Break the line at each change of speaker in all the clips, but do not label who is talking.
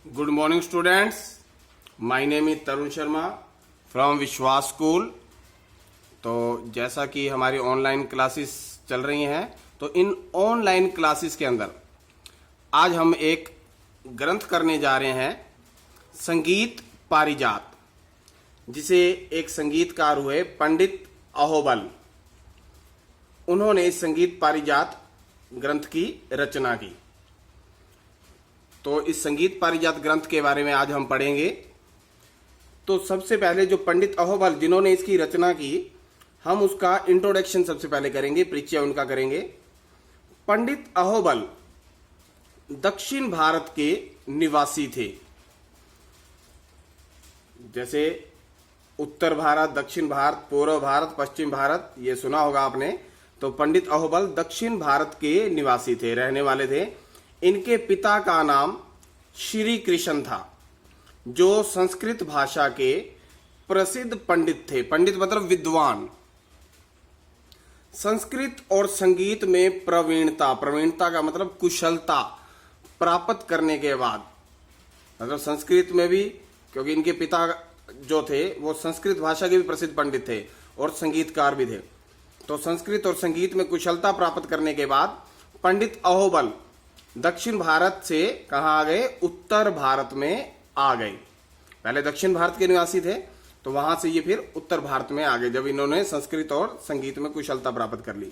Good morning students. My name is Tarun Sharma from विश्वास school. तो जैसा कि हमारी ऑनलाइन क्लासेस चल रही हैं, तो इन ऑनलाइन क्लासेस के अंदर आज हम एक ग्रंथ करने जा रहे हैं, संगीत पारिजात, जिसे एक संगीतकार हुए पंडित अहोबल, उन्होंने इस संगीत पारिजात ग्रंथ की रचना की। तो इस संगीत पारिजात ग्रंथ के बारे में आज हम पढ़ेंगे। तो सबसे पहले जो पंडित अहोबल जिन्होंने इसकी रचना की, हम उसका इंट्रोडक्शन सबसे पहले करेंगे, परिचय उनका करेंगे। पंडित अहोबल दक्षिण भारत के निवासी थे। जैसे उत्तर भारत, दक्षिण भारत, पूर्व भारत, पश्चिम भारत, ये सुना होगा आपने। तो पंडित अहोबल दक्षिण भारत के निवासी थे, रहने वाले थे। इनके पिता का नाम श्री कृष्ण था, जो संस्कृत भाषा के प्रसिद्ध पंडित थे। पंडित मतलब विद्वान। संस्कृत और संगीत में प्रवीणता, प्रवीणता का मतलब कुशलता प्राप्त करने के बाद, मतलब संस्कृत में भी, क्योंकि इनके पिता जो थे वो संस्कृत भाषा के भी प्रसिद्ध पंडित थे और संगीतकार भी थे। तो संस्कृत और संगीत में कुशलता प्राप्त करने के बाद पंडित अहोबल दक्षिण भारत से कहाँ आ गए? उत्तर भारत में आ गए। पहले दक्षिण भारत के निवासी थे, तो वहां से ये फिर उत्तर भारत में आ गए जब इन्होंने संस्कृत और संगीत में कुशलता प्राप्त कर ली।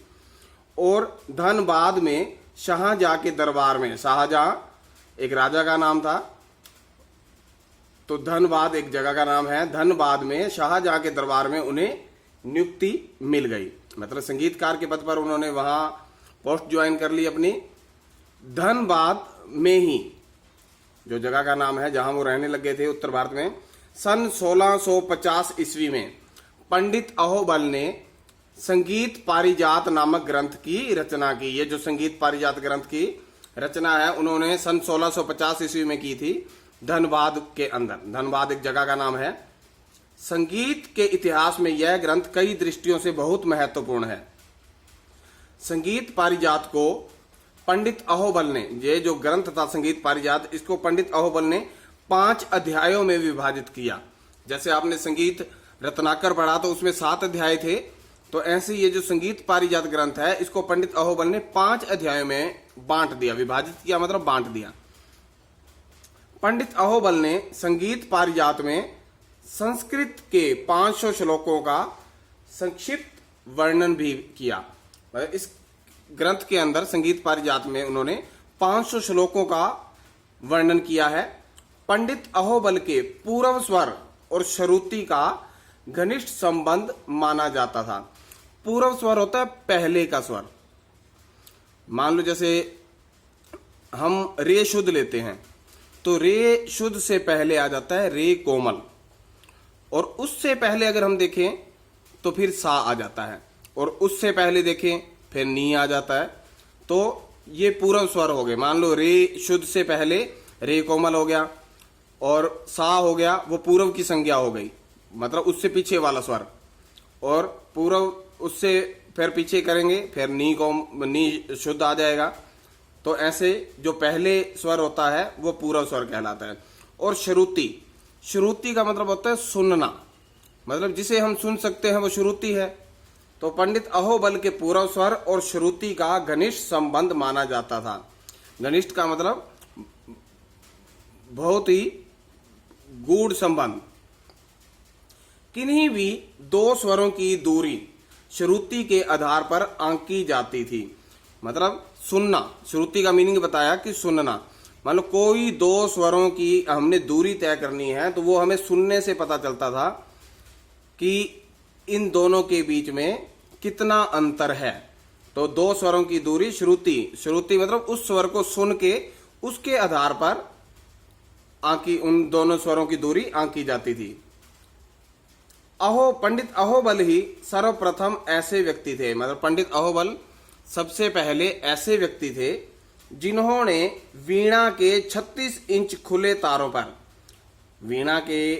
और धनबाद में शाहजहां के दरबार में, शाहजहां एक राजा का नाम था, तो धनबाद एक जगह का नाम है। धनबाद में शाहजहां के दरबार में उन्हें नियुक्ति मिल गई, मतलब संगीतकार के पद पर उन्होंने वहां पोस्ट ज्वाइन कर ली अपनी। धनबाद में ही, जो जगह का नाम है जहां वो रहने लगे थे उत्तर भारत में, सन 1650 ईस्वी में पंडित अहोबल ने संगीत पारिजात नामक ग्रंथ की रचना की। ये जो संगीत पारिजात ग्रंथ की रचना है, उन्होंने सन 1650 ईस्वी में की थी, धनबाद के अंदर। धनबाद एक जगह का नाम है। संगीत के इतिहास में यह ग्रंथ कई दृष्टियों से बहुत महत्वपूर्ण है। संगीत पारिजात को पंडित अहोबल ने, ये जो ग्रंथ था संगीत पारिजात, इसको पंडित अहोबल ने 5 अध्यायों में विभाजित किया। जैसे आपने संगीत रत्नाकर पढ़ा तो उसमें 7 अध्याय थे, तो ऐसे ये जो संगीत पारिजात ग्रंथ है, इसको पंडित अहोबल ने 5 अध्यायों में बांट दिया। विभाजित किया मतलब बांट दिया। पंडित अहोबल ने संगीत पारिजात में संस्कृत के 500 श्लोकों का संक्षिप्त वर्णन भी किया। इस ग्रंथ के अंदर संगीत पारिजात में उन्होंने 500 श्लोकों का वर्णन किया है। पंडित अहोबल के पूर्व स्वर और श्रुति का घनिष्ठ संबंध माना जाता था। पूर्व स्वर होता है पहले का स्वर। मान लो जैसे हम रे शुद्ध लेते हैं, तो रे शुद्ध से पहले आ जाता है रे कोमल, और उससे पहले अगर हम देखें तो फिर सा आ जाता है, और उससे पहले देखें फिर नी आ जाता है। तो ये पूर्व स्वर हो गए। मान लो रे शुद्ध से पहले रे कोमल हो गया और सा हो गया, वो पूर्व की संज्ञा हो गई, मतलब उससे पीछे वाला स्वर। और पूर्व उससे फिर पीछे करेंगे, फिर नी शुद्ध आ जाएगा। तो ऐसे जो पहले स्वर होता है वो पूर्व स्वर कहलाता है। और श्रुति, श्रुति का मतलब होता है सुनना, मतलब जिसे हम सुन सकते हैं वो श्रुति है। तो पंडित अहोबल के पूर्व स्वर और श्रुति का घनिष्ठ संबंध माना जाता था। घनिष्ठ का मतलब बहुत ही गूढ़ संबंध। किन्हीं भी 2 स्वरों की दूरी श्रुति के आधार पर आंकी जाती थी। मतलब सुनना, श्रुति का मीनिंग बताया कि सुनना। मान लो कोई 2 स्वरों की हमने दूरी तय करनी है, तो वो हमें सुनने से पता चलता था कि इन दोनों के बीच में कितना अंतर है। तो 2 स्वरों की दूरी श्रुति, श्रुति मतलब उस स्वर को सुन के उसके आधार पर आंकी, उन दोनों स्वरों की दूरी आंकी जाती थी। पंडित अहोबल ही सर्वप्रथम ऐसे व्यक्ति थे, मतलब पंडित अहोबल सबसे पहले ऐसे व्यक्ति थे जिन्होंने वीणा के 36 इंच खुले तारों पर, वीणा के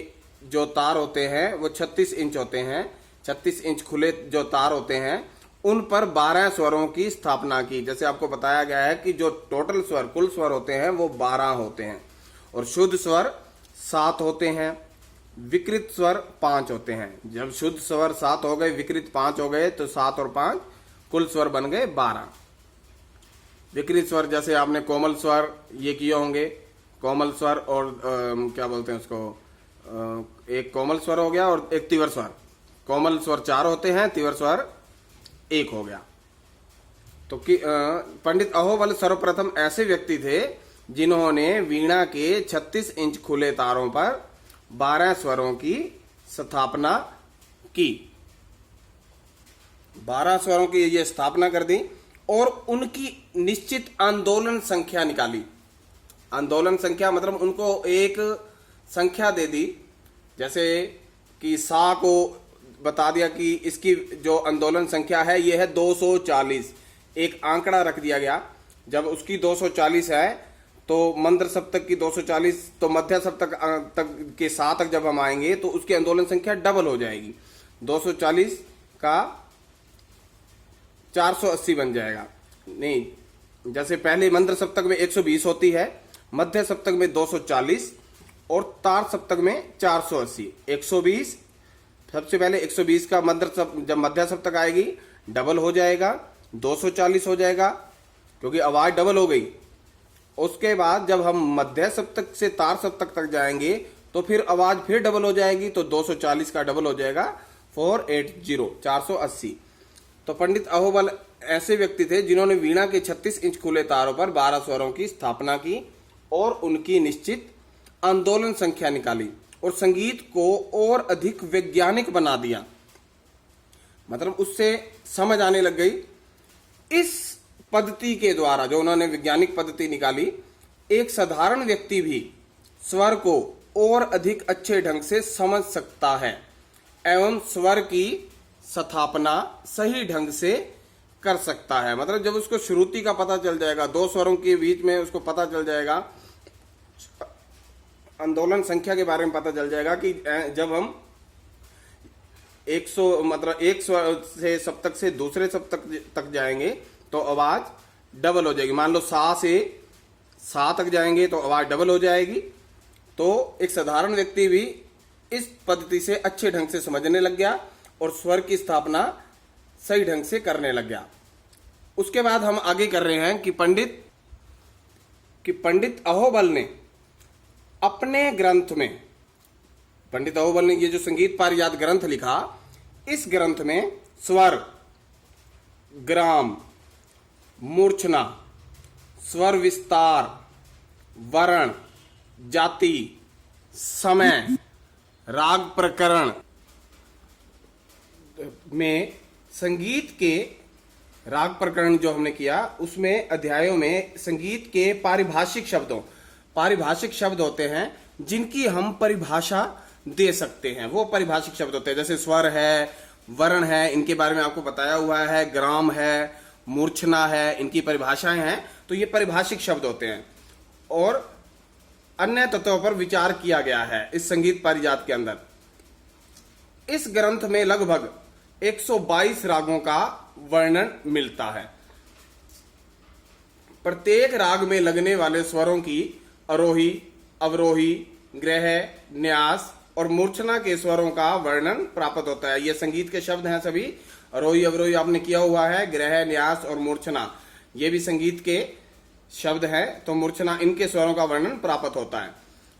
जो तार होते हैं वो 36 इंच होते हैं, 36 इंच खुले जो तार होते हैं, उन पर 12 स्वरों की स्थापना की। जैसे आपको बताया गया है कि जो टोटल स्वर, कुल स्वर होते हैं वो 12 होते हैं, और शुद्ध स्वर 7 होते हैं, विकृत स्वर 5 होते हैं। जब शुद्ध स्वर 7 हो गए, विकृत 5 हो गए, तो 7 और 5 कुल स्वर बन गए 12। विकृत स्वर जैसे आपने कोमल स्वर ये किए होंगे, कोमल स्वर और क्या बोलते हैं उसको, एक कोमल स्वर हो गया और एक तीव्र स्वर। कोमल स्वर 4 होते हैं, तीव्र स्वर 1 हो गया। तो पंडित अहोबल सर्वप्रथम ऐसे व्यक्ति थे जिन्होंने वीणा के 36 इंच खुले तारों पर 12 स्वरों की स्थापना की। 12 स्वरों की ये स्थापना कर दी और उनकी निश्चित आंदोलन संख्या निकाली। आंदोलन संख्या मतलब उनको एक संख्या दे दी, जैसे कि सा को बता दिया कि इसकी जो आंदोलन संख्या है ये है 240। एक आंकड़ा रख दिया गया, जब उसकी 240 है तो मंद्र सप्तक की 240, तो मध्य सप्तक तक के 7 तक जब हम आएंगे तो उसकी आंदोलन संख्या डबल हो जाएगी। 240 का 480 बन जाएगा। नहीं, जैसे पहले मंद्र सप्तक में 120 होती है, मध्य सप्तक में 240 और तार सप्तक में 480। 120 सबसे पहले 120 का जब मध्य सप्तक आएगी डबल हो जाएगा, 240 हो जाएगा क्योंकि आवाज डबल हो गई। उसके बाद जब हम मध्य सप्तक से तार सप्तक तक जाएंगे तो फिर आवाज फिर डबल हो जाएगी, तो 240 का डबल हो जाएगा 480, 480। तो पंडित अहोबल ऐसे व्यक्ति थे जिन्होंने वीणा के 36 इंच खुले तारों पर 12 स्वरों की स्थापना की और उनकी निश्चित आंदोलन संख्या निकाली और संगीत को और अधिक वैज्ञानिक बना दिया। मतलब उससे समझ आने लग गई। इस पद्धति के द्वारा जो उन्होंने वैज्ञानिक पद्धति निकाली, एक साधारण व्यक्ति भी स्वर को और अधिक अच्छे ढंग से समझ सकता है एवं स्वर की स्थापना सही ढंग से कर सकता है। मतलब जब उसको श्रुति का पता चल जाएगा, 2 स्वरों के बीच में उसको पता चल जाएगा, आंदोलन संख्या के बारे में पता चल जाएगा कि जब हम 100 मतलब एक स्वर से सप्तक से दूसरे सप्तक तक जाएंगे तो आवाज डबल हो जाएगी। मान लो सा से सा तक जाएंगे तो आवाज डबल हो जाएगी। तो एक साधारण व्यक्ति भी इस पद्धति से अच्छे ढंग से समझने लग गया और स्वर की स्थापना सही ढंग से करने लग गया। उसके बाद हम आगे कर रहे हैं कि पंडित अहोबल ने अपने ग्रंथ में, पंडित अहोबल ने ये जो संगीत पारिजात ग्रंथ लिखा, इस ग्रंथ में स्वर, ग्राम, मूर्छना, स्वर विस्तार, वर्ण, जाति, समय, राग प्रकरण में संगीत के राग प्रकरण जो हमने किया उसमें अध्यायों में संगीत के पारिभाषिक शब्द होते हैं जिनकी हम परिभाषा दे सकते हैं। वो पारिभाषिक शब्द होते हैं, जैसे स्वर है, वर्ण है, इनके बारे में आपको बताया हुआ है, ग्राम है, मूर्छना है, इनकी परिभाषाएं हैं। तो ये पारिभाषिक शब्द होते हैं और अन्य तत्वों पर विचार किया गया है इस संगीत पारिजात के अंदर। इस ग्रंथ में लगभग 122 रागों का वर्णन मिलता है। प्रत्येक राग में लगने वाले स्वरों की आरोही, अवरोही, ग्रह, न्यास और मूर्छना के स्वरों का वर्णन प्राप्त होता है। ये संगीत के शब्द हैं सभी। आरोही अवरोही आपने किया हुआ है, ग्रह, न्यास और मूर्छना ये भी संगीत के शब्द हैं। तो मूर्छना, इनके स्वरों का वर्णन प्राप्त होता है।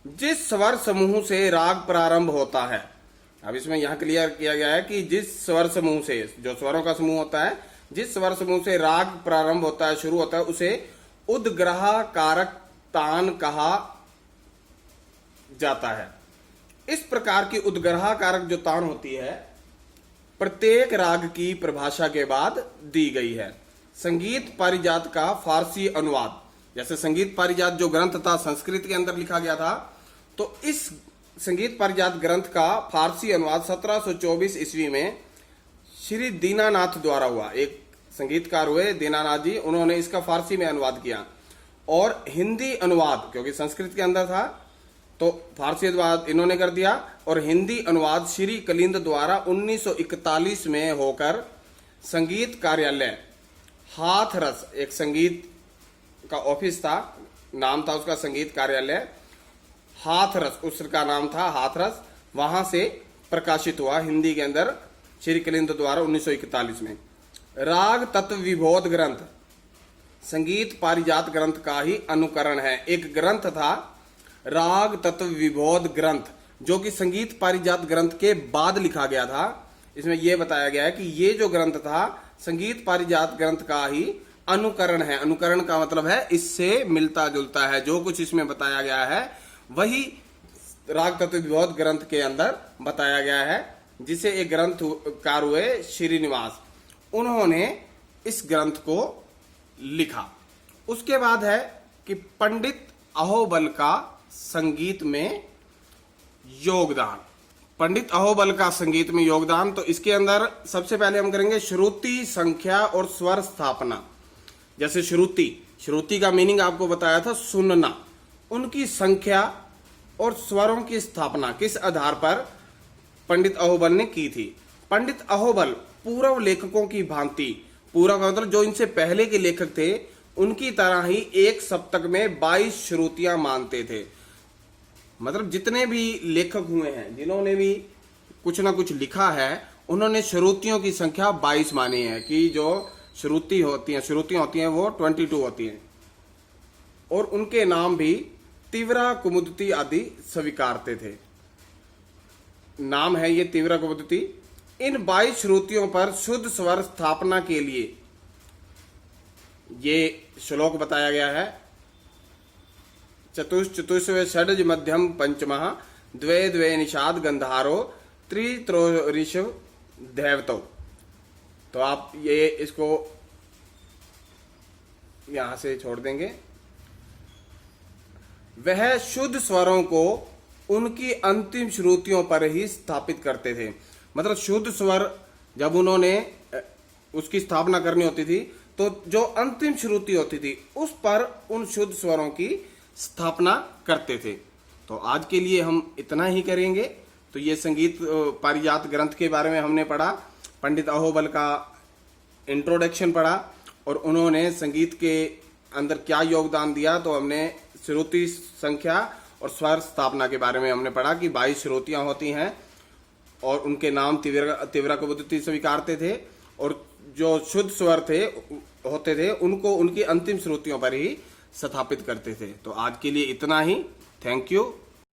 जिस स्वर समूह से राग प्रारंभ होता है, अब इसमें यहां क्लियर किया गया है कि जिस स्वर समूह से, जो स्वरों का समूह होता है, जिस स्वर समूह से राग प्रारंभ होता है, शुरू होता है, उसे उद्ग्रह कारक तान कहा जाता है। इस प्रकार की उद्ग्रह कारक जो तान होती है प्रत्येक राग की परिभाषा के बाद दी गई है। संगीत पारिजात का फारसी अनुवाद, जैसे संगीत पारिजात जो ग्रंथ था संस्कृत के अंदर लिखा गया था, तो इस संगीत पारिजात ग्रंथ का फारसी अनुवाद 1724 ईस्वी में श्री दीनानाथ द्वारा हुआ। एक संगीतकार हुए दीनानाथ जी, उन्होंने इसका फारसी में अनुवाद किया। और हिंदी अनुवाद, क्योंकि संस्कृत के अंदर था तो फारसी अनुवाद इन्होंने कर दिया, और हिंदी अनुवाद श्री कलिंद द्वारा 1941 में होकर संगीत कार्यालय हाथरस, एक संगीत का ऑफिस था, नाम था उसका संगीत कार्यालय, हाथरस, उसका नाम था हाथरस, वहां से प्रकाशित हुआ हिंदी के अंदर श्री कलिंद द्वारा 1941 में। राग तत्व विबोध ग्रंथ संगीत पारिजात ग्रंथ का ही अनुकरण है। एक ग्रंथ था राग तत्व विबोध ग्रंथ, जो कि संगीत पारिजात ग्रंथ के बाद लिखा गया था। इसमें यह बताया गया है कि ये जो ग्रंथ था संगीत पारिजात ग्रंथ का ही अनुकरण है। अनुकरण का मतलब है इससे मिलता जुलता है, जो कुछ इसमें बताया गया है वही राग तत्व विबोध ग्रंथ के अंदर बताया गया है, जिसे एक ग्रंथकार हुए श्रीनिवास, उन्होंने इस ग्रंथ को लिखा। उसके बाद है कि पंडित अहोबल का संगीत में योगदान। पंडित अहोबल का संगीत में योगदान, तो इसके अंदर सबसे पहले हम करेंगे श्रुति, संख्या और स्वर स्थापना। जैसे श्रुति का मीनिंग आपको बताया था सुनना, उनकी संख्या और स्वरों की स्थापना किस आधार पर पंडित अहोबल ने की थी। पंडित अहोबल पूर्व लेखकों की भांति, पूर्व का मतलब जो इनसे पहले के लेखक थे उनकी तरह ही एक सप्तक में 22 श्रुतियां मानते थे। मतलब जितने भी लेखक हुए हैं, जिन्होंने भी कुछ ना कुछ लिखा है, उन्होंने श्रुतियों की संख्या 22 मानी है, कि जो श्रुतियां होती हैं वो 22 होती हैं। और उनके नाम भी तीव्रा, कुमुदती आदि स्वीकारते थे। नाम है ये तीव्रा, कुमुदती। इन 22 श्रुतियों पर शुद्ध स्वर स्थापना के लिए ये श्लोक बताया गया है। चतुष्चतुष्व षड्ज मध्यम पंचमः द्वे द्वे निषाद गंधारो त्रित्रोऋषभ दैवतो। तो आप ये इसको यहां से छोड़ देंगे। वह शुद्ध स्वरों को उनकी अंतिम श्रुतियों पर ही स्थापित करते थे। मतलब शुद्ध स्वर जब उन्होंने उसकी स्थापना करनी होती थी तो जो अंतिम श्रुति होती थी उस पर उन शुद्ध स्वरों की स्थापना करते थे। तो आज के लिए हम इतना ही करेंगे। तो ये संगीत पारिजात ग्रंथ के बारे में हमने पढ़ा, पंडित अहोबल का इंट्रोडक्शन पढ़ा और उन्होंने संगीत के अंदर क्या योगदान दिया। तो हमने श्रुति, संख्या और स्वर स्थापना के बारे में हमने पढ़ा कि 22 श्रुतियां होती हैं और उनके नाम तीव्रा, कुमुदती स्वीकारते थे, और जो शुद्ध स्वर होते थे उनको उनकी अंतिम श्रुतियों पर ही स्थापित करते थे। तो आज के लिए इतना ही। Thank you.